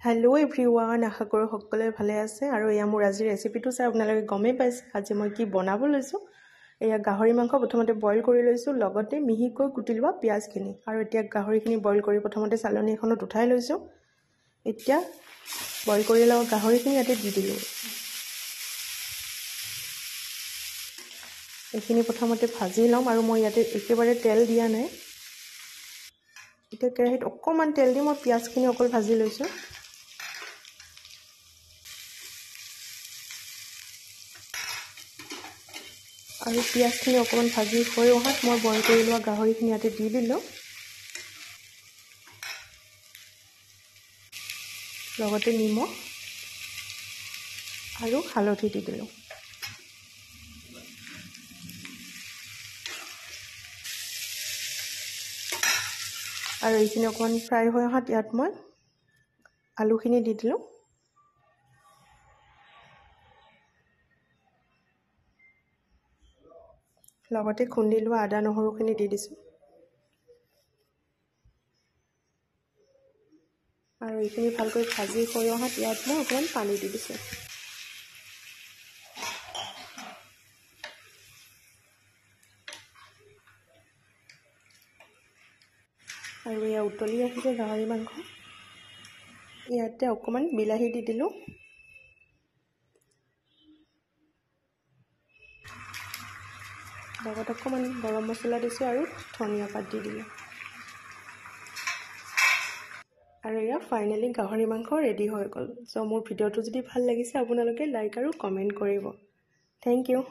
hello everyone आशा करो সকলে ভালে আছে আৰু এয়া মোৰ আজি ৰেচিপিটো চাই আপোনালোকে গমেই পাইছে আজি মই কি বনাব লৈছো এয়া গাহৰি মাংস প্ৰথমতে বইল কৰি লৈছো লগতে মিহিকৈ কুটি লোৱা পিয়াজখিনি আৰু এতিয়া গাহৰিখিনি বইল কৰি প্ৰথমতে চালনী এখনত উঠাই লৈছো এতিয়া বইল কৰি লোৱা গাহৰিখিনি ইয়াতে দি দিলো এইখিনি প্ৰথমতে ভাজি লম আৰু মই ইয়াতে একেবাৰে তেল দিয়া নাই এতিয়া কেৰাহীত অকমান তেল দি মই পিয়াজখিনি অকল ভাজি লৈছো আৰু পিয়াজখিনি অকমান ভাজি হৈ অহাত মই বইল কৰি লোৱা গাহৰিখিনি ইয়াতে দি দিলো লগতে নিমখ আৰু হালধি দি দিলো আৰু এইখিনি অকমান ফ্ৰাই হৈ অহাত ইয়াত মই আলুখিনি দি দিলো লগতে খুন্দি লোৱা আদা নহৰুখিনি দি দিছো আৰু এইখিনি ভালকৈ ভাজি হৈ অহাত ইয়াত মই অকমান পানী দি দিছো আৰু এয়া উতলি আহিছে গাহৰি মাংস ইয়াতে অকমান বিলাহী দি দিলো লগত অকমান গৰম মছলা দিছো আৰু ধনিয়া পাত দি দিলো আৰু এয়া ফাইনালি গাহৰি মাংস ৰেডি হৈ গ'ল সো মোৰ ভিডিওটো যদি ভাল লাগিছে আপোনালোকে লাইক আৰু কমেন্ট কৰিব থ্যাংক ইউ